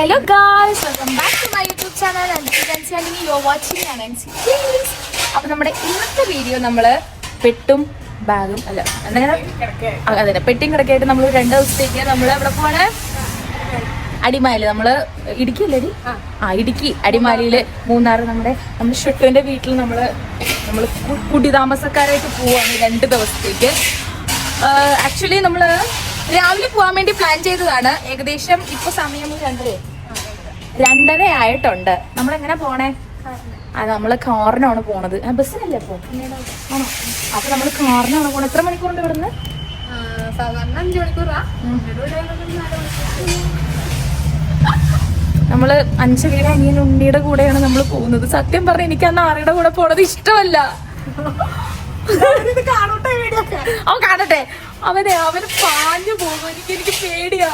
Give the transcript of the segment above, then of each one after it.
Hello guys, welcome back to my YouTube channel and you are watching Nancy Please. അപ്പോൾ നമ്മുടെ ഇന്നത്തെ video നമ്മള് പെട്ടും ബാഗും അല്ല അതെ പെട്ടിയും കിടക്കായിട്ട് നമ്മൾ 2 ദിവസത്തേക്ക് നമ്മൾ എവിടെ പോവാണ്? അടിമാലി. നമ്മള് ഇടുക്കിയല്ലേ? ഇടുക്കി അടിമാലിയില് മൂന്നാറ് നമ്മുടെ ഷുട്ടുവിന്റെ വീട്ടിൽ നമ്മള് കുടി താമസക്കാരായിട്ട് പോവാണ് 2 ദിവസത്തേക്ക്. ആക്ച്വലി നമ്മള് രാവിലെ പോകാൻ വേണ്ടി പ്ലാൻ ചെയ്തതാണ്. ഏകദേശം ഇപ്പൊ സമയം 2:30 ആയിട്ടുണ്ട്. നമ്മളെങ്ങനെ പോണേ? നമ്മള് കാറിനാണ് പോണത്. ബസ്സിനല്ലേ അപ്പൊ? ആണോ? അപ്പൊ നമ്മള് കാറിനാണ് പോണത്. എത്ര മണിക്കൂറുണ്ട് ഇവിടുന്ന്? സാധാരണ 5 മണിക്കൂറാ. നമ്മള് 5 പേര് അനിയൻ ഉണ്ണിയുടെ കൂടെയാണ് നമ്മൾ പോകുന്നത്. സത്യം പറഞ്ഞ എനിക്ക് അന്ന് ആരുടെ കൂടെ പോണത് ഇഷ്ടമല്ല. കാണട്ടെ അവന് പാഞ്ഞു പോകും. എനിക്ക് പേടിയാ.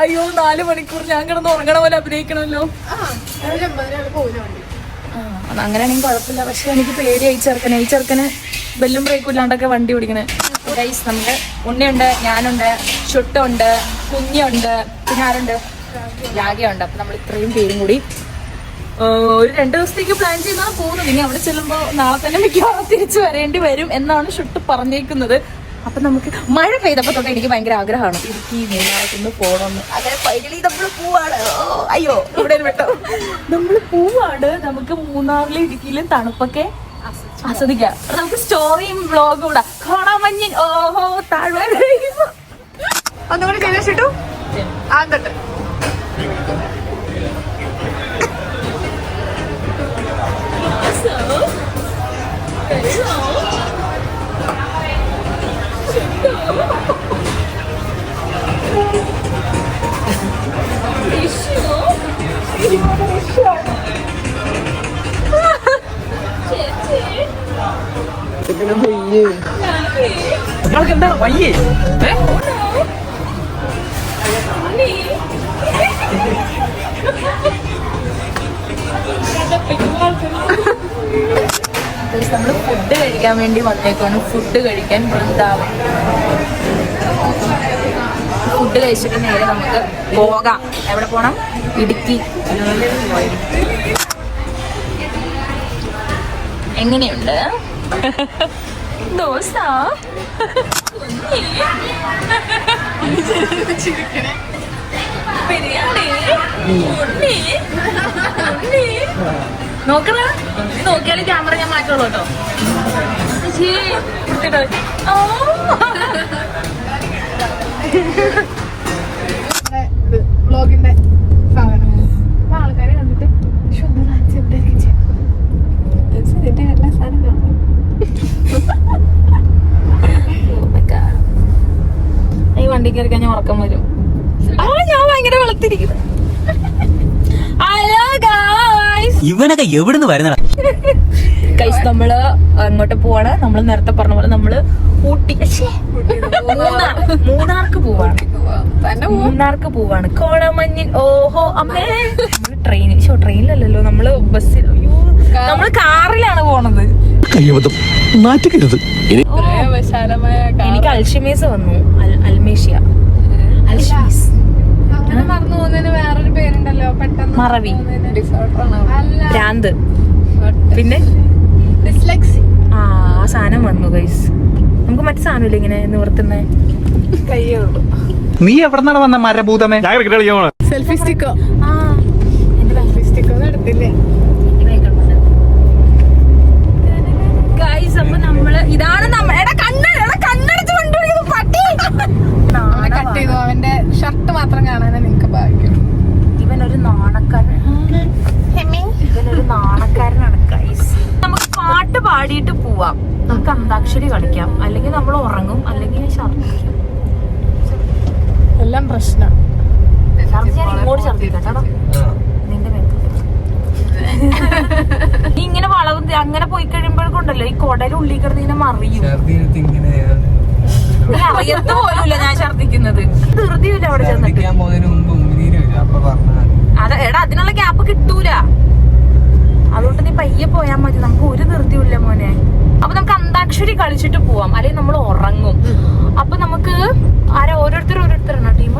അയ്യോ 4 മണിക്കൂർ ഞാൻ കിടന്ന് ഉറങ്ങണ പോലെ അഭിനയിക്കണമല്ലോ. അങ്ങനെയാണെങ്കിൽ കുഴപ്പമില്ല. പക്ഷെ എനിക്ക് പേടിയായി ഈ ചെറുക്കന് ബെല്ലും ബ്രേക്കും ഇല്ലാണ്ടൊക്കെ വണ്ടി ഓടിക്കണേ. ഗൈസ്, നമുക്ക് ഉണ്ണിയുണ്ട്, ഞാനുണ്ട്, ഷുട്ടുണ്ട്, കുഞ്ഞുണ്ട്, പിന്നെ ആരുണ്ട്? രാഗയുണ്ട്. അപ്പൊ നമ്മൾ ഇത്രയും പേരും കൂടി ഒരു 2 ദിവസത്തേക്ക് പ്ലാൻ ചെയ്താണ് പോകുന്നത്. ഇനി അവിടെ ചെല്ലുമ്പോൾ നാളെ തന്നെ മിക്കവാറും തിരിച്ചു വരേണ്ടി വരും എന്നാണ് ഷുട്ട് പറഞ്ഞേക്കുന്നത്. അപ്പൊ നമുക്ക് മഴ പെയ്തപ്പോ തൊട്ട് എനിക്ക് ഭയങ്കര ആഗ്രഹമാണ് ഇടുക്കി മൂന്നാറൊന്ന് പോകണമെന്ന്. അങ്ങനെ ഫൈനലി നമ്മൾ പോവാണ്. അയ്യോ ഇവിടെ വിട്ടോ, നമ്മൾ പോവാണ്. നമുക്ക് മൂന്നാറിലും ഇടുക്കിയിലും തണുപ്പൊക്കെ ആസ്വദിക്കാം. നമുക്ക് സ്റ്റോറിയും വ്ളോഗും കൂടെ കോടമഞ്ഞിൻ ഓഹോ താഴ്വര ഒന്നുകൂടി ചെയ്തിട്ടു ആകട്ടെ. എന്താ വയ്യേ? നമ്മള് ഫുഡ് കഴിക്കാൻ വേണ്ടി വന്നേക്കാണ്. ഫുഡ് കഴിക്കാൻ വൃന്ദാവൻ. ഫുഡ് കഴിച്ചിട്ട് നേരെ നമുക്ക് പോകാം. എവിടെ പോണം? ഇടുക്കി. എങ്ങനെയുണ്ട് ദോശ? ബിരിയാണി നോക്കണ നോക്കിയാലും ക്യാമറ ഞാൻ മാറ്റുള്ളൂ കേട്ടോ. വ്ളോഗിന്റെ സാധനം ആൾക്കാരെ കണ്ടിട്ട് എല്ലാ സാധനം കാണും. ഈ വണ്ടി കയറി കഴിഞ്ഞാൽ ഉറക്കം വരും. ഞാൻ ഭയങ്കര വെളുത്തിരിക്കുന്നു. ഹലോ ഗായ്സ്, ഇവനൊക്കെ എവിടുന്ന് വരുന്നടാ? ഗൈസ്, നമ്മള് അങ്ങോട്ട് പോവാണ്. നമ്മള് നേരത്തെ പറഞ്ഞ പോലെ നമ്മള് ഊട്ടി മൂന്നാർക്ക് പോവാണ്. കോടമഞ്ഞിൻ ഓഹോ അമ്മേ. ട്രെയിനിലല്ലോ, നമ്മള് ബസ്സിൽ. നമ്മള് കാറിലാണ് പോണത്. എനിക്ക് അൽഷിമേസ് വന്നു. അൽമേഷ്യ മറന്നു പോകുന്നതിന് വേറൊരു പേരുണ്ടല്ലോ, പെട്ടെന്ന് മറവി, ഭ്രാന്ത്, പിന്നെ ഡിസ്ലെക്സി. ആ സാധനം വന്നു ഗൈസ്. നമുക്ക് മറ്റു സാധനമില്ല ഇങ്ങനെ നിവർത്തുന്ന കയ്യേ ഉള്ളൂ. നീ എവിടെന്നാണ് വന്ന മരഭൂതമേ? സെൽഫി സ്റ്റിക്കോ? സെൽഫി സ്റ്റിക്കോ എടുത്തില്ലേ? ഗൈസ്, അപ്പൊ നമ്മള് ഇതാണ് കണ്ണടച്ച് കൊണ്ടുപോയത് പട്ടി. കട്ട് ചെയ്തു. അവന്റെ ഷർട്ട് മാത്രം കാണാനാ നിങ്ങക്ക് ഭാഗ്യം. ഇവനൊരു നാണക്കാരനാണ് ഗൈസ്. നമുക്ക് പാട്ട് പാടിയിട്ട് പോവാം. നമുക്ക് അന്താക്ഷരി കളിക്കാം. അല്ലെങ്കിൽ നമ്മൾ ഉറങ്ങും, അല്ലെങ്കിൽ ഛർദിക്കും. എല്ലാം പ്രശ്നം. ഞാൻ ഇങ്ങോട്ട് ഛർദിക്കാം. നിന്റെ നീ ഇങ്ങനെ വളവ് അങ്ങനെ പോയി കഴിയുമ്പോഴേക്കുണ്ടല്ലോ ഈ കൊടല് ഉള്ളിൽ കിടന്ന് ഇങ്ങനെ മറിയും. നീ അറിയത്ത് പോലുമില്ല ഞാൻ ഛർദിക്കുന്നത്. ധൃതിയില്ല അവിടെ ചെന്നിട്ട്. അതെ എടാ, അതിനുള്ള ഗ്യാപ്പ് കിട്ടൂല. അതുകൊണ്ട് നീ പയ്യെ പോയാൽ മതി. നമുക്ക് ഒരു ധൃതിയില്ല മോനെ. അപ്പൊ നമുക്ക് അന്താക്ഷരി കളിച്ചിട്ട് പോവാം, അല്ലെങ്കിൽ നമ്മൾ ഉറങ്ങും. അപ്പൊ നമുക്ക് ഓരോരുത്തരാണോ ടീം?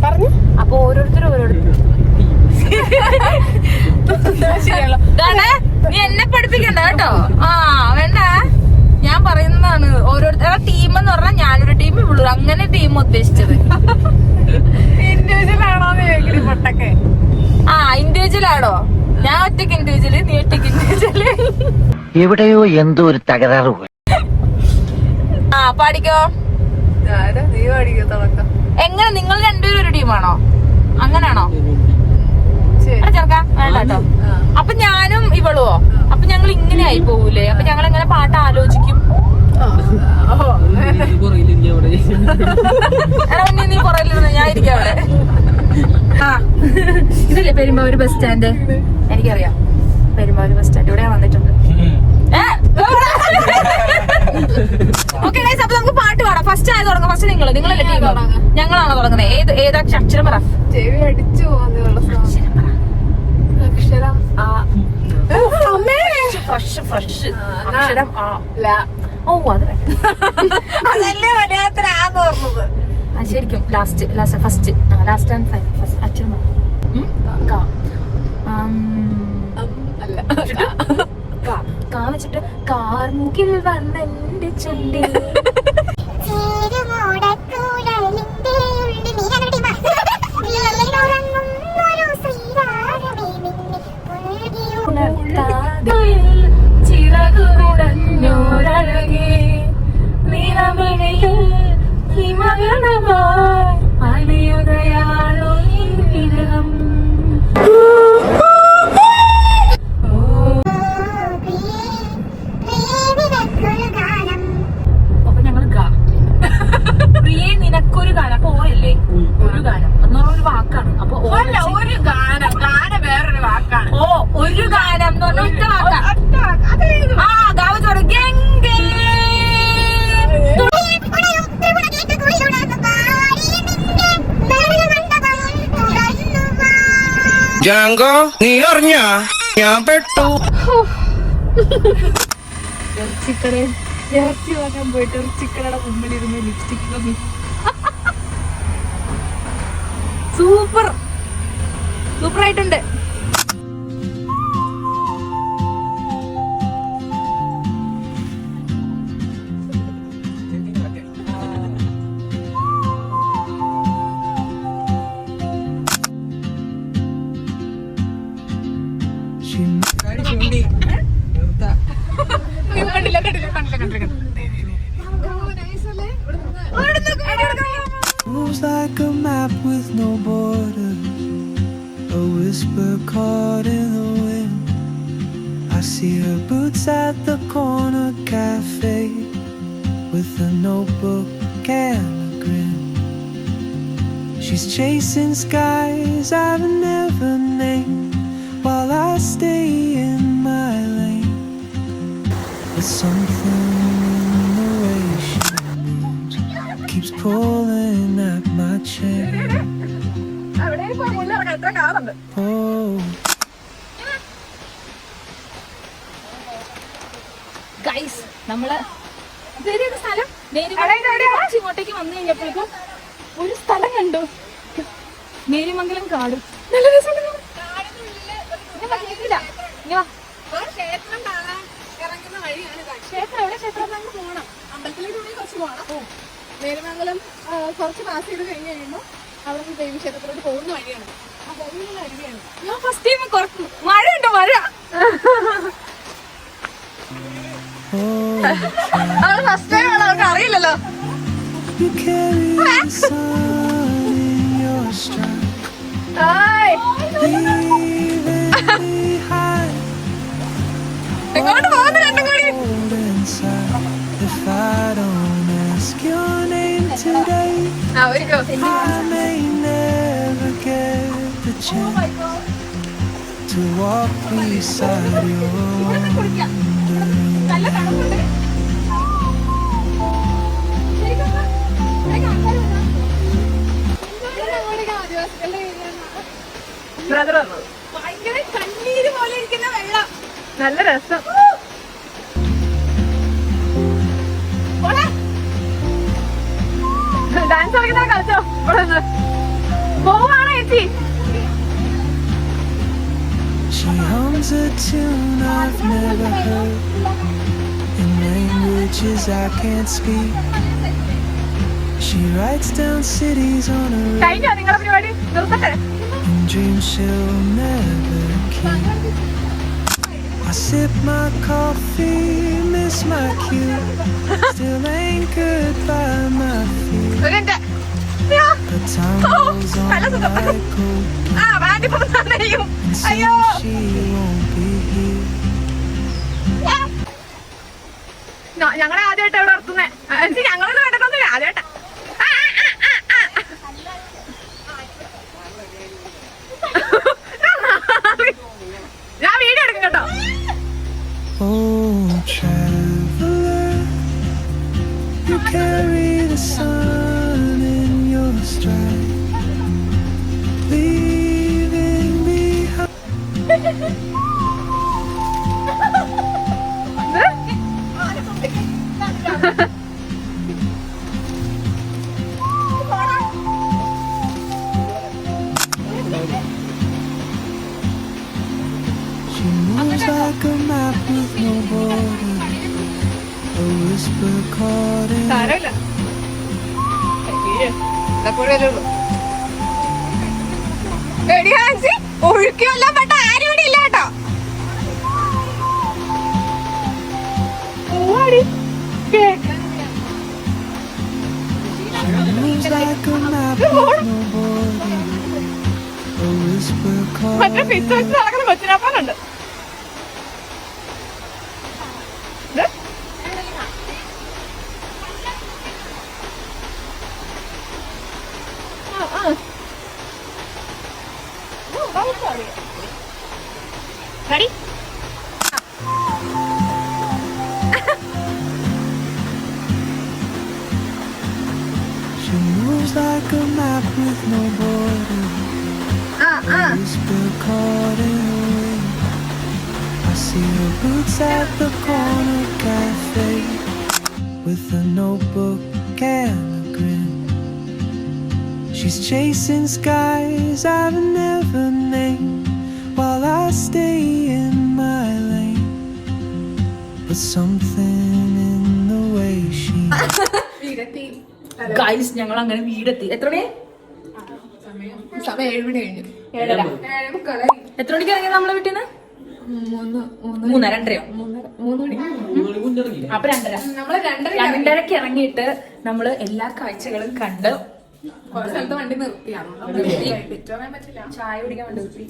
പറഞ്ഞു അപ്പൊ ഓരോരുത്തർ നീ എന്നെ പഠിപ്പിക്കണ്ട കേട്ടോ. ആ വേണ്ട, ഞാൻ പറയുന്നതാണ്. ഓരോരുത്തരുടെ ടീം എന്ന് പറഞ്ഞാൽ ഞാനൊരു ടീം വിളു, അങ്ങനെ ടീം ഉദ്ദേശിച്ചത്. ഇൻഡിവിജ്വൽ ആണോ പൊട്ടൊക്കെ? ആ ഇൻഡിവിജ്വൽ ആണോ? ഞാൻ ഒറ്റയ്ക്ക് ഇൻഡിവിജ്വല്, നീ ഒറ്റയ്ക്ക് ഇൻഡിവിജ്വല്. എവിടെയോ എന്തോ ഒരു തകരാറ് പോയി. ആ പാടിക്കോ. നീ പാടിക്കോ തുടക്കം. എങ്ങനെ, നിങ്ങൾ രണ്ടുപേരും ഒരു ടീമാണോ? അങ്ങനാണോ? ചെറുക്കാ വേണ്ട കേട്ടോ. അപ്പൊ ഞാനും ഇവളുവോ? അപ്പൊ ഞങ്ങൾ ഇങ്ങനെ ആയി പോകൂലേ? അപ്പൊ ഞങ്ങൾ എങ്ങനെ പാട്ട് ആലോചിക്കും? നീ പറയലിരുന്ന ഞാൻ ഇരിക്കാം അവിടെ. ആ ഇതല്ലേ പെരുമ്പാവൂര് ബസ് സ്റ്റാൻഡ്? എനിക്കറിയാം, പെരുമ്പാവൂര് ബസ് സ്റ്റാൻഡ് ഇവിടെ വന്നിട്ടുണ്ട്. ഓക്കെ ഗൈസ്, അപ്പൊ നമുക്ക് പാട്ട് പാടാം. ഫസ്റ്റ് ആയത് തുടങ്ങാം. ഫസ്റ്റ് നിങ്ങളല്ലേ ടീം? ഞങ്ങളാണോ തുടങ്ങുന്നത്? ഏതാ അക്ഷരം പറ? ചെവി അടിച്ചു പോകുന്നുള്ള അക്ഷരം ആ. ഫ്രഷ് അക്ഷരം ആ. ഓ അത് അതല്ലേ മലയാളത്തിലാന്ന് പറഞ്ഞത്. ശരിക്കും ഫസ്റ്റ് ആൻഡ് ഫസ്റ്റ് അക്ഷരം അല്ല കാണിച്ചിട്ട് കാർമുകിൽ വന്നെന്റെ ചൊല്ലി. ചിറകുടഞ്ഞോരഴകേ നിറമിഴയിൽ ഹിമഗണമായി അലിയുകയാണോ ഈ വിരഹം. അപ്പൊ ഞങ്ങള് പ്രിയേ നിനക്കൊരു ഗാനം. അപ്പൊ ഓയല്ലേ ഒരു ഗാനം എന്ന് പറഞ്ഞ ഒരു വാക്കാണ്. അപ്പൊ ഒരു ഗാനം വേറൊരു വാക്കാണ്. ഓ ഒരു ഗാനം എന്ന് പറഞ്ഞ ഒറ്റ വാക്കാ. ആ ഗാവത്തോട് ഗംഗേ ജാങ്കോ, നീ അറിഞ്ഞ ഞാൻ പെട്ടു. ഇറച്ചി വാങ്ങാൻ പോയിട്ട് ഇറച്ചിക്കടയുടെ മുമ്പിൽ ഇരുന്ന് ലിപ്സ്റ്റിക് സൂപ്പർ ആയിട്ടുണ്ട്. Moves like a map with no borders, a whisper caught in the wind. I see her boots at the corner cafe with a notebook and a grin. She's chasing skies I've never named while I stay in my lane. There's something in the way she moves, keeps pulling at my chair. Oh, guys നമ്മള് സ്ഥലം ഇങ്ങോട്ടേക്ക് വന്നു കഴിഞ്ഞപ്പോഴേക്കും ഒരു സ്ഥലം കണ്ടു. നേരിമംഗലം കാട്. നല്ല രസമുണ്ടല്ലോ. ക്ഷേത്രം കാണാൻ ഇറങ്ങുന്ന വഴിയാണ്. ക്ഷേത്രം എവിടെ? ക്ഷേത്രം പോകണം, അമ്പലത്തിലേക്ക് കുറച്ച് പോകണം. നേരമംഗലം കുറച്ച് പാസ് ചെയ്ത് കഴിഞ്ഞ് കഴിയുമ്പോൾ അവിടെ ദേവി ക്ഷേത്രത്തിലോട്ട് പോകുന്ന വഴിയാണ്. ആ പോകുന്ന വഴിയാണ്. ഞാൻ ഫസ്റ്റ് ടൈം മഴ ഉണ്ടോ? മഴ അവള് ഫസ്റ്റ് ടൈം ആണ്, അവർക്ക് അറിയില്ലല്ലോ. you carry the sun in your stride, leaving behind എങ്ങോട്ട് പോകുന്നു രണ്ടും കൂടി? cold inside. If I don't ask your name today, I may never get the chance to walk beside your wandering. നല്ല തണുപ്പുണ്ട്. ഭയങ്കര കണ്ണീര് പോലെ ഇരിക്കുന്ന വെള്ളം. നല്ല രസം. കളിച്ചോ. പോവാണോ ചേച്ചി? She hums a tune I've never heard in languages I can't speak. She writes down cities on a കഴിഞ്ഞോ നിങ്ങളുടെ പരിപാടി? നിർത്തട്ടെ. in dreams she'll never keep. I sip my coffee, miss my cue, still anchored by my feet. ഒരു minute. The time goes on like cold, വാണ്ടി പോകുന്നറിയും. and അയ്യോ soon she won't be here. ഞങ്ങളെ ആദ്യമായിട്ട് എവിടെ നിർത്തുന്നേ? ഞങ്ങളൊന്നും കണ്ടിട്ടൊന്നുമില്ല, ആദ്യമായിട്ടാ. ഞാൻ വീഡിയോ എടുക്കും കേട്ടോ. Oh, traveler, you carry the sun in your stride, leaving behind. She moves like a map with no border, a whisper caught in സാരമില്ല. എടി ഹാൻസി, ഒഴുക്കിയല്ല പെട്ട ആരും ഇവിടെ ഇല്ല കേട്ടോ. പോവാടി. moves like a map with no border, a whisper caught മറ്റേ pitch വെച്ച് നടക്കുന്ന കൊച്ചിനാപ്പാനുണ്ട്. Ready? She moves like a map with no border, a whisper caught in the wind. I see her boots at the corner cafe, with a notebook and a grin. She's chasing skies I've never named, while I stay in my lane. But something in the way she guys ഞങ്ങൾ അങ്ങനെ വീടെത്തി. എത്ര മണി? സമയം 7 മണി കഴിഞ്ഞു. 7:30. 7:30. എത്ര മണിക്ക് ഇറങ്ങി നമ്മളെ വീട്ടിൽ നിന്ന്? 3:30 അപ്പൊ 2:30. നമ്മള് 2:30 2:30 ഇറങ്ങിയിട്ട് നമ്മള് എല്ലാ കാഴ്ചകളും കണ്ട് ഒരു സ്ഥലത്ത് വണ്ടി നിർത്തിയാണ്. പറയാൻ പറ്റില്ല. ചായ കുടിക്കാൻ വേണ്ടി നിർത്തി,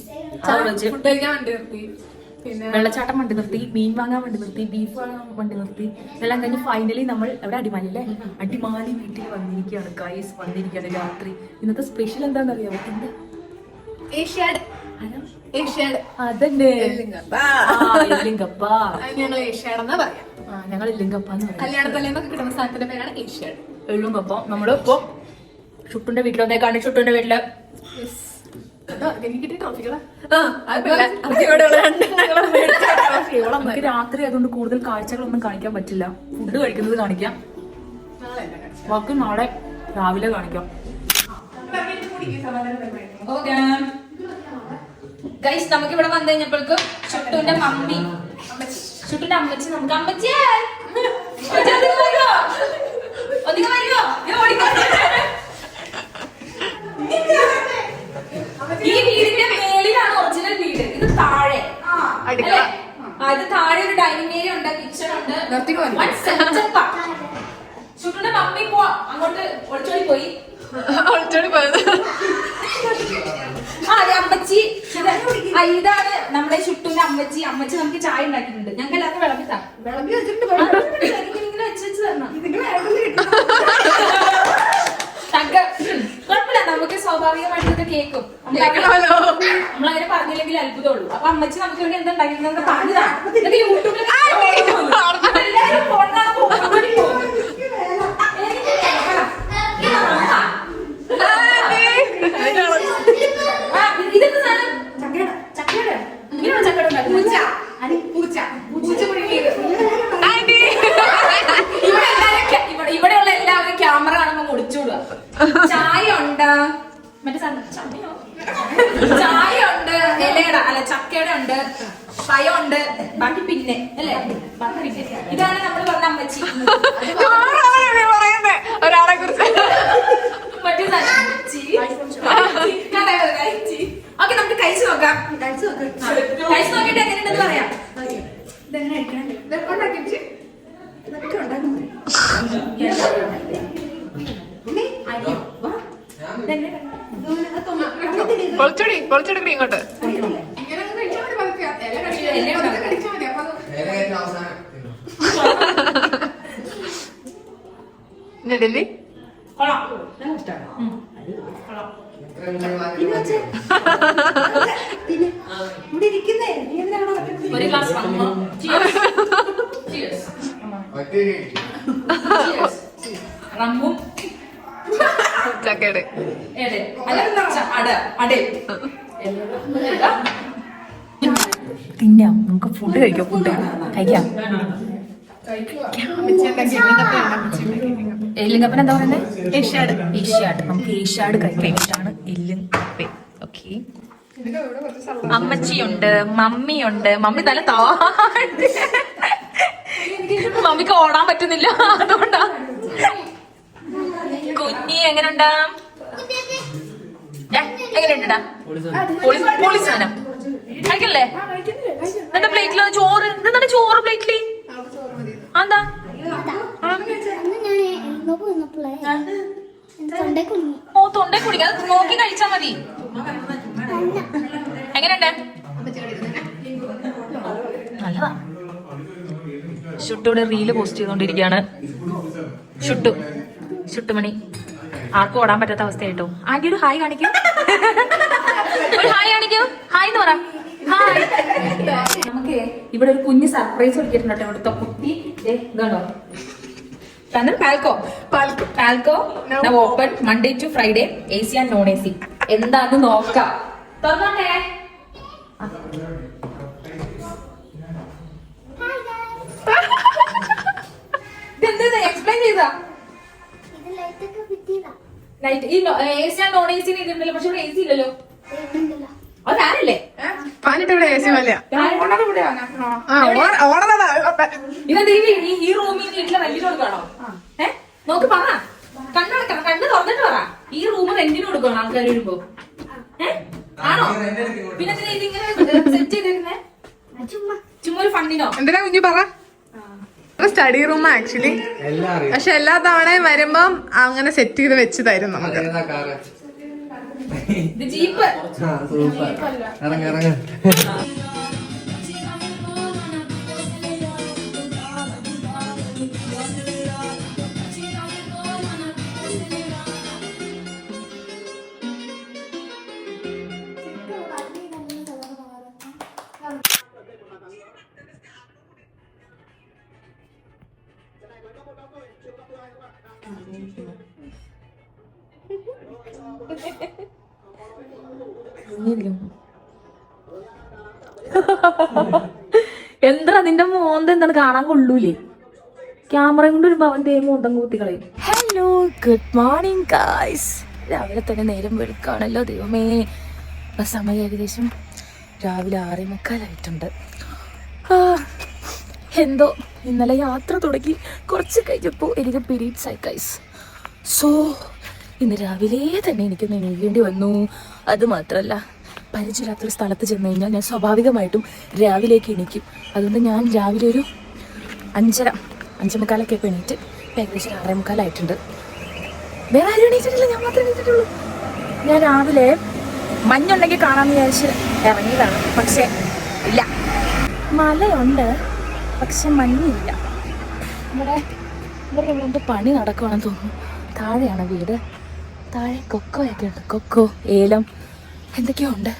ഫുഡ് കഴിക്കാൻ വണ്ടി നിർത്തി, പിന്നെ വെള്ളച്ചാട്ടം വണ്ടി നിർത്തി, മീൻ വാങ്ങാൻ വേണ്ടി നിർത്തി, ബീഫ് വാങ്ങാൻ വേണ്ടി നിർത്തി. ഇതെല്ലാം കഴിഞ്ഞ് ഫൈനലി നമ്മൾ എവിടെ? അടിമാലി അല്ലേ? അടിമാലി വീട്ടിൽ വന്നിരിക്കുകയാണ് ഗൈസ്. വന്നിരിക്കുകയാണ് രാത്രി. ഇന്നത്തെ സ്പെഷ്യൽ എന്താണെന്ന് അറിയാമോ? എന്താ? ഏഷ്യാഡ്. ഏഷ്യാഡ്. അതന്നെ എല്ലിങ്കപ്പ. എല്ലിങ്കപ്പ. ഞങ്ങൾ ഏഷ്യാഡ് എന്നാ പറയാം. ഞങ്ങൾ എല്ലിങ്കപ്പ എന്ന് പറയും. കല്യാണത്തലേന്നൊക്കെ കിട്ടുന്ന സാധനത്തിന്റെ പേരാണ് ഏഷ്യാഡ്. എള്ളുങ്കപ്പ. നമ്മള് ഇപ്പൊ ഷുട്ടുന്റെ വീട്ടിൽ വന്നേക്കാണ്. ഷുട്ടുന്റെ വീട്ടില് നമുക്ക് രാത്രി അതുകൊണ്ട് കൂടുതൽ കാഴ്ചകളൊന്നും കാണിക്കാൻ പറ്റില്ല. ഫുഡ് കഴിക്കുന്നത് കാണിക്കാം, ബാക്കി നാളെ രാവിലെ കാണിക്കാം. ഗൈസ് നമുക്ക് ഇവിടെ വന്നു കഴിഞ്ഞപ്പോഴേക്കും ഷുട്ടുന്റെ മമ്മി, ഷുട്ടുന്റെ അമ്മച്ചി, നമുക്ക് അമ്മച്ചിയേ ഒന്നിങ്ങ വരുമോ? ഈ വീടിന്റെ മേളിലാണ് ഒറിജിനൽ വീട്. ഇത് താഴെ അടുക്കള. അത് താഴെ ഒരു ഡൈനിങ് ഏരിയ ഉണ്ട്, കിച്ചൺ ഉണ്ട്. ഷുട്ടുന്റെ മമ്മി പോ അങ്ങോട്ട് ഒളിച്ചോടി പോയി. അതെ അമ്മച്ചി. ഇതാണ് നമ്മുടെ ഷുട്ടുന്റെ അമ്മച്ചി. അമ്മച്ചി നമുക്ക് ചായ ഉണ്ടാക്കിയിട്ടുണ്ട്. ഞങ്ങൾക്ക് എല്ലാവർക്കും വിളമ്പി തരാം. ഇങ്ങനെ വെച്ച് തരണം. കുഴപ്പമില്ല, നമുക്ക് സ്വാഭാവികമായിട്ട് കേൾക്കും. നമ്മളങ്ങനെ പറഞ്ഞില്ലെങ്കിൽ അത്ഭുതമുള്ളൂ. അപ്പൊ അമ്മച്ചി നമുക്ക് ഇവിടെ എന്താ ഉണ്ടാക്കി പറഞ്ഞതാണ്. യൂട്യൂബിൽ ഇതൊക്കെ സാധനം ചക്കയുടെ ഇങ്ങനെയാണ് ചക്കയുടെ ഇവിടെയുള്ള എല്ലാവരും ക്യാമറ കാണുമ്പോൾ ഒളിച്ചോടുക. ചായ ഉണ്ട്, മറ്റേ ചമ്മയോ, ചായ ഉണ്ട്, ഇലയുടെ അല്ല ചക്കയുടെ ഉണ്ട്, പഴം ഉണ്ട്, ബാക്കി പിന്നെ അല്ലേ, ബാക്കി പിന്നെ. ഇതാണ് നമ്മൾ പറഞ്ഞ അമ്മച്ചി. ഒരാളെ കുറിച്ച് മറ്റേ ഓക്കെ, നമുക്ക് കഴിച്ചു നോക്കാം. കഴിച്ചു നോക്കിട്ട് എങ്ങനെയുണ്ടെന്ന് പറയാം. ഇതെങ്ങനെ പൊളിച്ചെടുക്കണേ ഇങ്ങോട്ട്. ഡൽഹി ഒരു ഗ്ലാസ് റമ്മും ചക്കയുടെ തിന്നാം. നമുക്ക് ഫുഡ് കഴിക്കാം. ഫുഡ് കഴിക്കാം. എല്ലുങ്കപ്പൻ എന്താ പറയുന്നത്? ഏഷ്യാഡ്. നമുക്ക് ഏഷ്യാഡ് കഴിക്കാൻ ഇഷ്ടമാണ്. എല്ലുങ്കപ്പ. ഓക്കെ. അമ്മച്ചിയുണ്ട്, മമ്മിയുണ്ട്. മമ്മി നല്ല മമ്മിക്ക് ഓടാൻ പറ്റുന്നില്ല, അതുകൊണ്ടാ. കുഞ്ഞി എങ്ങനെയുണ്ടാ? എങ്ങനെയുണ്ടാ? പൊളി സാധനം കഴിക്കല്ലേ? എന്നിട്ട് പ്ലേറ്റില് ചോറ്. എന്താണ് ചോറ് പ്ലേറ്റില്? എന്താ ഓ തൊണ്ടേ കുടിക്കാം. അത് നോക്കി കഴിച്ചാ മതി. എങ്ങനെയുണ്ട്? നല്ലതാ. ഷുട്ടൂടെ റീല് പോസ്റ്റ് ചെയ്തോണ്ടിരിക്കുകയാണ്. ഷുട്ടുമണി ആർക്കും ഓടാൻ പറ്റാത്ത അവസ്ഥയായിട്ടോ. ആന്റി ഒരു ഹായ് കാണിക്കൂ. ഒരു ഹായ് കാണിക്കൂ. ഹായ് എന്ന് പറ. ഹായ്. നമുക്ക് ഇവിടെ ഒരു കുഞ്ഞ് സർപ്രൈസ് കൊടുത്തിട്ടുണ്ട്. ഇവിടുത്തെ കുട്ടി ഇതാണോ? പാൽക്കോ open Monday to Friday, AC and non AC. എന്താന്ന് നോക്കാം. തുറന്നോട്ടെ. ഇതെന്താ എക്സ്പ്ലെയിൻ ചെയ്താ? ലൈറ്റ് ഈ AC ആൻഡ് നോൺ AC ഇതുണ്ടല്ലോ, പക്ഷെ ഇവിടെ AC ഇല്ലല്ലോ. അത് ആരല്ലേ? ഇവിടെ AC മല്ല. ഇതെന്താ ഈ റൂമിൽ വീട്ടിലെ റെന്റിന് കൊടുക്കണോ? നോക്ക് പറ. കണ്ണടക്കണം. കണ്ണ് തുറന്നിട്ട് പറ. ഈ റൂം റെന്റിന് കൊടുക്കണം ആൾക്കാർ വരുമ്പോ. ആണോ? പിന്നെ ഇതിങ്ങനെ സെറ്റ് ചെയ്തിരുന്നേ ചുമ്മാ ഒരു ഫണ്ടിനോ? എന്തിനാ കുഞ്ഞു പറ. സ്റ്റഡി റൂം ആക്ച്വലി, പക്ഷെ എല്ലാ തവണയും വരുമ്പം അങ്ങനെ സെറ്റ് ചെയ്ത് വെച്ച് തരും നമുക്ക്. ഇത് ജീപ്പ്. എന്താ നിന്റെ മോന്ത എന്താണ് കാണാൻ കൊള്ളൂലേ? ക്യാമറ കൊണ്ട് ഒരു ഭവന്റെ മോന്തം കൂത്തിക്കളയും. Hello, good morning guys. രാവിലെ തന്നെ നേരം വെളുക്കാണല്ലോ. ദൈവമേ, സമയം ഏകദേശം രാവിലെ 6:45. എന്തോ ഇന്നലെ യാത്ര തുടങ്ങി കുറച്ച് കഴിഞ്ഞപ്പോൾ എനിക്ക് പീരീഡ്സ് ആയി ഗൈസ്. സോ ഇന്ന് രാവിലെ തന്നെ എനിക്കൊന്ന് എണീക്കേണ്ടി വന്നു. അത് മാത്രമല്ല, പരിചയമില്ലാത്തൊരു സ്ഥലത്ത് ചെന്ന് കഴിഞ്ഞാൽ ഞാൻ സ്വാഭാവികമായിട്ടും രാവിലേക്ക് എണീക്കും. അതുകൊണ്ട് ഞാൻ രാവിലെ ഒരു 5:45 എണീറ്റ് ഏകദേശം 6:45 വേറെ ആരും എണീറ്റിട്ടില്ല, ഞാൻ മാത്രമേ എണീറ്റിട്ടുള്ളൂ. ഞാൻ രാവിലെ മഞ്ഞുണ്ടെങ്കിൽ കാണാമെന്ന് വിചാരിച്ച് ഇറങ്ങിയതാണ്, പക്ഷേ ഇല്ല. മലയുണ്ട് പക്ഷെ മഞ്ഞില്ല. ഇവിടെ എന്തോ പണി നടക്കുകയാണെന്ന് തോന്നുന്നു. താഴെയാണ് വീട്. താഴെ കൊക്കോയൊക്കെ ഉണ്ട്. കൊക്കോ, ഏലം, എന്തൊക്കെയോ ഉണ്ട്.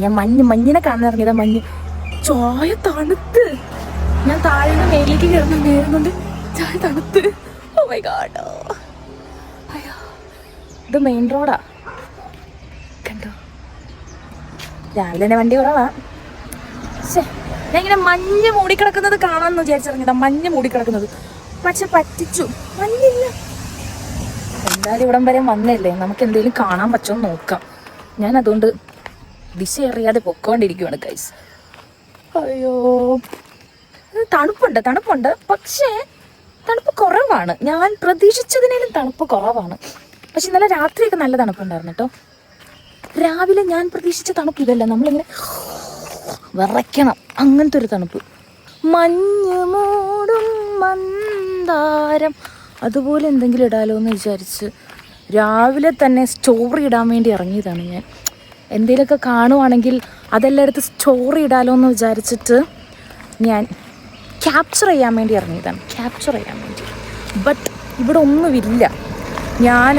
ഞാൻ മഞ്ഞിനെ കാണാൻ ഇറങ്ങിയതാ. മഞ്ഞ് ചായ തണുത്ത്. ഞാൻ താഴെ നിന്ന് മേലേക്ക് കയറുന്നുണ്ട്. ചായ തണുത്ത്. Oh my god. അയ്യോ, ഇത് മെയിൻ റോഡാ. കണ്ടോ, രാവിലെ തന്നെ വണ്ടി കുറവാ. ഞാൻ ഇങ്ങനെ മഞ്ഞ് മൂടിക്കിടക്കുന്നത് കാണാമെന്ന് വിചാരിച്ചിറങ്ങിയതാ. മഞ്ഞ് മൂടിക്കിടക്കുന്നത് പക്ഷെ പറ്റിച്ചു, മഞ്ഞില്ല. എന്തായാലും ഇവിടം വരെ വന്നല്ലേ, നമുക്ക് എന്തെങ്കിലും കാണാൻ പറ്റുമോ നോക്കാം. ഞാൻ അതുകൊണ്ട് ദിശ അറിയാതെ പൊക്കോണ്ടിരിക്കുവാണ് ഗൈസ്. അയ്യോ, തണുപ്പുണ്ട്, പക്ഷേ തണുപ്പ് കുറവാണ്. ഞാൻ പ്രതീക്ഷിച്ചതിനേലും തണുപ്പ് കുറവാണ്. പക്ഷെ ഇന്നലെ രാത്രിയൊക്കെ നല്ല തണുപ്പുണ്ടായിരുന്നു കേട്ടോ. രാവിലെ ഞാൻ പ്രതീക്ഷിച്ച തണുപ്പ് ഇതല്ല, നമ്മളിങ്ങനെ വിറയ്ക്കണം, അങ്ങനത്തെ ഒരു തണുപ്പ്. മഞ്ഞ് മൂടും മന്ദാരം, അതുപോലെ എന്തെങ്കിലും ഇടാലോ എന്ന് വിചാരിച്ച് രാവിലെ തന്നെ സ്റ്റോറി ഇടാൻ വേണ്ടി ഇറങ്ങിയതാണ് ഞാൻ. എന്തെങ്കിലുമൊക്കെ കാണുവാണെങ്കിൽ അതെല്ലാം എടുത്ത് സ്റ്റോറി ഇടാലോ എന്ന് വിചാരിച്ചിട്ട് ഞാൻ ക്യാപ്ചർ ചെയ്യാൻ വേണ്ടി ഇറങ്ങിയതാണ്, ക്യാപ്ചർ ചെയ്യാൻ വേണ്ടി. ബട്ട് ഇവിടെ ഒന്നുമില്ല, ഞാൻ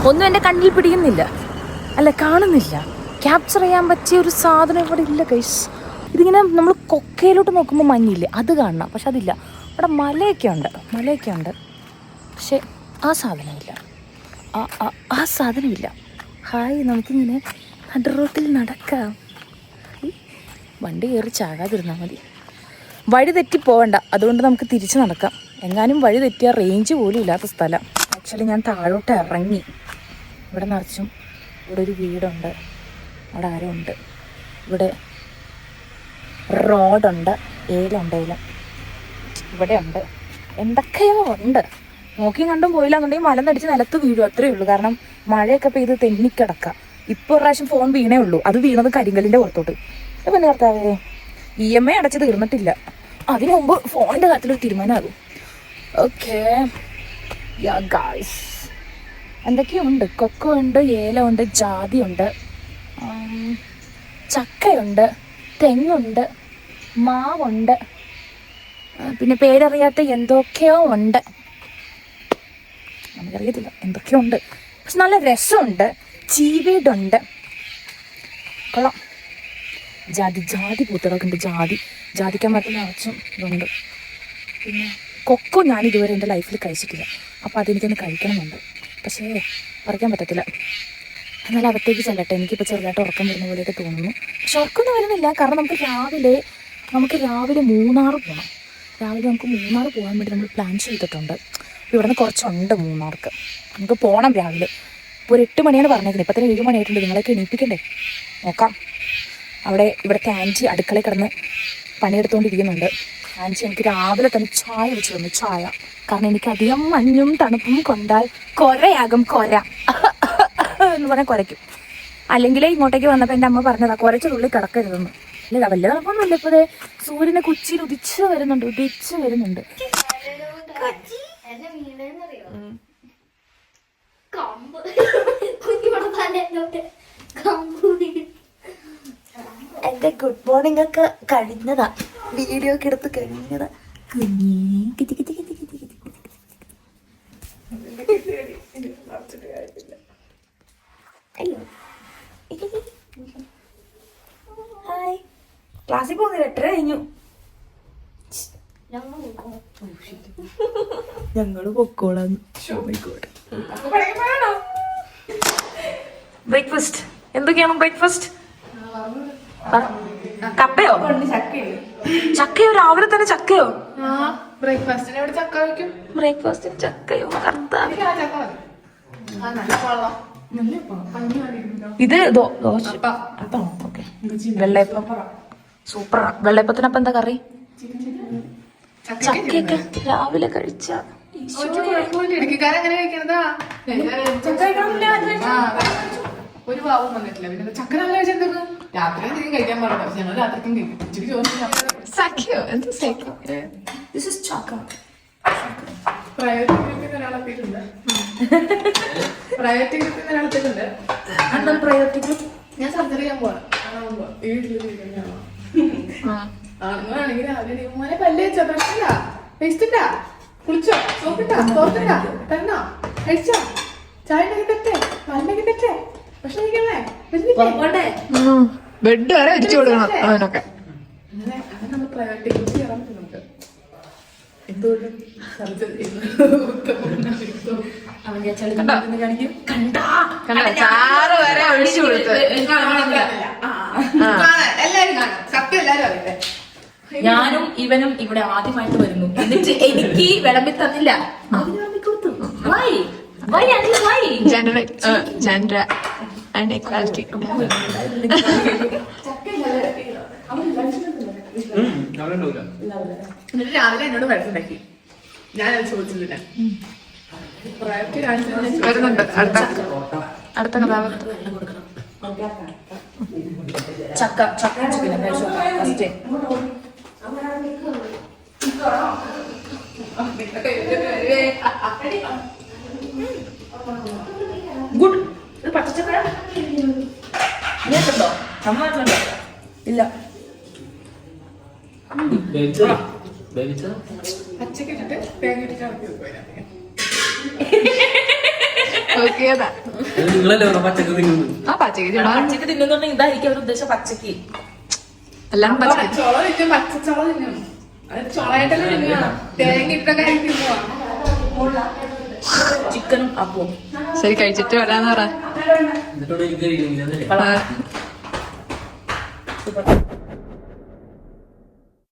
ഒന്നും എൻ്റെ കണ്ണിൽ പിടിക്കുന്നില്ല, അല്ല കാണുന്നില്ല. ക്യാപ്ചർ ചെയ്യാൻ പറ്റിയ ഒരു സാധനം ഇവിടെ ഇല്ല ഗൈസ്. ഇതിങ്ങനെ നമ്മൾ കൊക്കയിലോട്ട് നോക്കുമ്പോൾ മഞ്ഞില്ലേ, അത് കാണണം, പക്ഷെ അതില്ല. ഇവിടെ മലയൊക്കെ ഉണ്ട്, പക്ഷെ ആ സാധനമില്ല, ആ സാധനമില്ല. ഹായ്, നമുക്കിങ്ങനെ നടുറോട്ടിൽ നടക്കാം. വണ്ടി കയറി ചാകാതിരുന്നാൽ മതി. വഴി തെറ്റി പോവണ്ട, അതുകൊണ്ട് നമുക്ക് തിരിച്ച് നടക്കാം. എങ്ങാനും വഴി തെറ്റിയ റേഞ്ച് പോലും ഇല്ലാത്ത സ്ഥലം. ആക്ച്വലി ഞാൻ താഴോട്ട് ഇറങ്ങി. ഇവിടെ നിറച്ചും, ഇവിടെ ഒരു വീടുണ്ട്, അവിടെ ആരോ ഉണ്ട്, ഇവിടെ റോഡുണ്ട്, ഏലം ഇവിടെ ഉണ്ട്, എന്തൊക്കെയോ ഉണ്ട്. നോക്കിയും കണ്ടും പോയില്ല എന്നുണ്ടെങ്കിൽ മലന്നടിച്ച് നിലത്ത് വീഴും, അത്രയേ ഉള്ളൂ. കാരണം മഴയൊക്കെ പെയ്ത് തെന്നിക്കിടക്കാം. ഇപ്പോൾ ഒരു പ്രാവശ്യം ഫോൺ വീണേ ഉള്ളൂ, അത് വീണത് കരിങ്കലിൻ്റെ പുറത്തോട്ട്. അപ്പം എന്താ കർത്താവേ, EMI അടച്ച് തീർന്നിട്ടില്ല, അതിനു മുമ്പ് ഫോണിൻ്റെ കാര്യത്തിലൊരു തീരുമാനമാകും. ഓക്കെ ഗായ്സ്, എന്തൊക്കെയുണ്ട്, കൊക്കോ ഉണ്ട്, ഏലമുണ്ട്, ജാതിയുണ്ട്, ചക്കയുണ്ട്, തെങ്ങുണ്ട്, മാവുണ്ട്, പിന്നെ പേരറിയാത്ത എന്തൊക്കെയോ ഉണ്ട്, നമുക്കറിയത്തില്ല എന്തൊക്കെയോ ഉണ്ട്. പക്ഷെ നല്ല രസമുണ്ട്. ചീവീടുണ്ട്, കൊള്ളാം. ജാതി പൂത്തറൊക്കെ ഉണ്ട്, ജാതിക്കാൻ പറ്റുന്ന ആവശ്യം ഇതുണ്ട്. പിന്നെ കൊക്കോ ഞാൻ ഇതുവരെ എൻ്റെ ലൈഫിൽ കഴിച്ചിട്ടില്ല, അപ്പോൾ അതെനിക്കൊന്ന് കഴിക്കണമെന്നുണ്ട്. പക്ഷേ പറിക്കാൻ പറ്റത്തില്ല. എന്നാൽ അകത്തേക്ക് ചെല്ലട്ടെ, എനിക്കിപ്പോൾ ചെറുതായിട്ട് ഉറക്കം വരുന്ന പോലെയൊക്കെ തോന്നുന്നു. പക്ഷെ ഉറക്കമൊന്നും വരുന്നില്ല, കാരണം നമുക്ക് രാവിലെ മൂന്നാർ പോകണം. രാവിലെ നമുക്ക് മൂന്നാർ പോകാൻ വേണ്ടി നമ്മൾ പ്ലാൻ ചെയ്തിട്ടുണ്ട്. ഇവിടെ നിന്ന് കുറച്ചുണ്ട് മൂന്നാർക്ക്, നമുക്ക് പോകണം രാവിലെ. ഇപ്പോൾ ഒരു 8 മണിയാണ് പറഞ്ഞേക്കുന്നത്, ഇപ്പോൾ തന്നെ 7 മണിയായിട്ടുണ്ട്. നിങ്ങളൊക്കെ എണീപ്പിക്കണ്ടേ? നോക്കാം. ഇവിടുത്തെ ആൻറ്റി അടുക്കളയിൽ കിടന്ന് പണിയെടുത്തുകൊണ്ടിരിക്കുന്നുണ്ട്. ആൻറ്റി എനിക്ക് രാവിലെ തന്നെ ചായ വെച്ച് തന്നു, ചായ. കാരണം എനിക്ക് അധികം മഞ്ഞും തണുപ്പും കൊണ്ടാൽ കൊരയാകും, കൊര എന്ന് പറഞ്ഞാൽ കുരയ്ക്കും. അല്ലെങ്കിൽ ഇങ്ങോട്ടേക്ക് വന്നപ്പോൾ എൻ്റെ അമ്മ പറഞ്ഞതാ കുരച്ചുള്ളിൽ കിടക്കരുതെന്ന്. ഇല്ല, വലിയ തണുപ്പൊന്നുമില്ല. ഇപ്പോൾ സൂര്യനെ കൊച്ചിയിൽ ഉദിച്ച് വരുന്നുണ്ട്. എന്റെ ഗുഡ് മോർണിംഗ് ഒക്കെ കഴിഞ്ഞതാ, വീഡിയോ ഒക്കെ എടുത്ത് കഴിഞ്ഞതാ. ഹായ്, ക്ലാസ്സിൽ പോകുന്നില്ല, 8:30 കഴിഞ്ഞു. ഞങ്ങള് പൊക്കോളാന്ന്. ബ്രേക്ക്ഫാസ്റ്റ് എന്തൊക്കെയാണ്? ബ്രേക്ക്ഫാസ്റ്റ് കപ്പയോ? ചക്കയോ? രാവിലെ തന്നെ ചക്കയോ? ബ്രേക്ക്ഫാസ്റ്റിന് ഇവിടെ ചക്ക വയ്ക്കും. ബ്രേക്ക്ഫാസ്റ്റിന് ചക്കയോ? കർത്താവേ. ഇത് ദോശ. ഓക്കെ, വെള്ളയപ്പം സൂപ്പറാ. വെള്ളയപ്പത്തിനപ്പം എന്താ കറി? ചക്കയൊക്കെ രാവിലെ കഴിച്ച ഒരു പാവം വന്നിട്ടില്ല. പിന്നെ ചക്ക നല്ല കഴിച്ചെന്താ രാത്രി എന്തെങ്കിലും കഴിക്കാൻ പാടില്ല, പക്ഷെ ഞങ്ങൾ രാത്രിക്കും കഴിക്കും. ഉച്ചയ്ക്ക് പ്രൈവറ്റ് ഗ്രൂപ്പിൽ ഒരാളെത്തിയിട്ടുണ്ട്. ഞാൻ സർജറി ചെയ്യാൻ പോവാണ്. ഈ വീട്ടിൽ ആണെങ്കിൽ രാവിലെ മോനെ പല്ല് വെച്ചോ, പ്രശ്നമില്ല, വേസ്റ്റില്ല, കുളിച്ചോ, സോപ്പിട്ടാ, തോർത്തിട്ടാ, തന്നോ, കഴിച്ചോ, ചായ തെറ്റേ, പല്ലൊക്കെ തെറ്റേ, ഭക്ഷണം കഴിക്കണേ, ബെഡ് വരെ വെച്ചു കൊടുക്കണം അവനൊക്കെ. അങ്ങനെ നമ്മൾ പ്രൈവറ്റ് ഗ്രൂപ്പിൽ കയറാൻ പറ്റും നമുക്ക്. എന്തുകൊണ്ടും സർജറി ചാറ് വരെ ഒഴിച്ചു കൊടുത്ത് എല്ലാരും കാണും, സത്യം എല്ലാരും അറിയട്ടെ. ഞാനും ഇവനും ഇവിടെ ആദ്യമായിട്ട് വരുന്നു, എന്നിട്ട് എനിക്ക് വിളമ്പി തന്നില്ല. അവന് വിളമ്പി കൊടുത്തു. Why? Why, Anil? Why? Gender and equality. എന്നിട്ട് രാവിലെ എന്നോട് വഴക്കുണ്ടാക്കി. ഞാനത് ചോദിച്ചില്ല. വരുന്നുണ്ട് അടുത്ത കഥാപാത്രം. ചക്ക ചിക്കൻ ഫസ്റ്റ്. ഗുഡ്. ഇത് പച്ചച്ചക്ക ഇങ്ങനെയുണ്ടോ? നമ്മുടെ നാട്ടിലുണ്ടോ? ഇല്ല. പച്ചക്ക് ഇട്ടിട്ട് തേങ്ങ ഇട്ടിട്ട് ഇളക്കി വെക്കും അതിനകത്ത്. നോക്കിയതാ പച്ചക്കറി തിന്നുന്നു. ആ പച്ചക്ക് ചൂടാ. പച്ചക്ക് തിന്നുന്നുണ്ടെങ്കിൽ ഇതായിരിക്കും അവർ ഉദ്ദേശിച്ച പച്ചക്ക്. എല്ലാം പച്ചക്ക്. ചുള തിന്നും, പച്ചച്ചുള തിന്നും. അത് ചുളയായിട്ടല്ലേ തിന്നുക, തേങ്ങ ഇട്ടൊക്കെ ആയി തിന്നുക. ചിക്കനും അപ്പവും. ശരി കഴിച്ചിട്ട് വരാന്ന് പറ. എന്നിട്ടോട് എനിക്ക് കഴിക്കുന്നില്ല. ആ. സൂപ്പർ.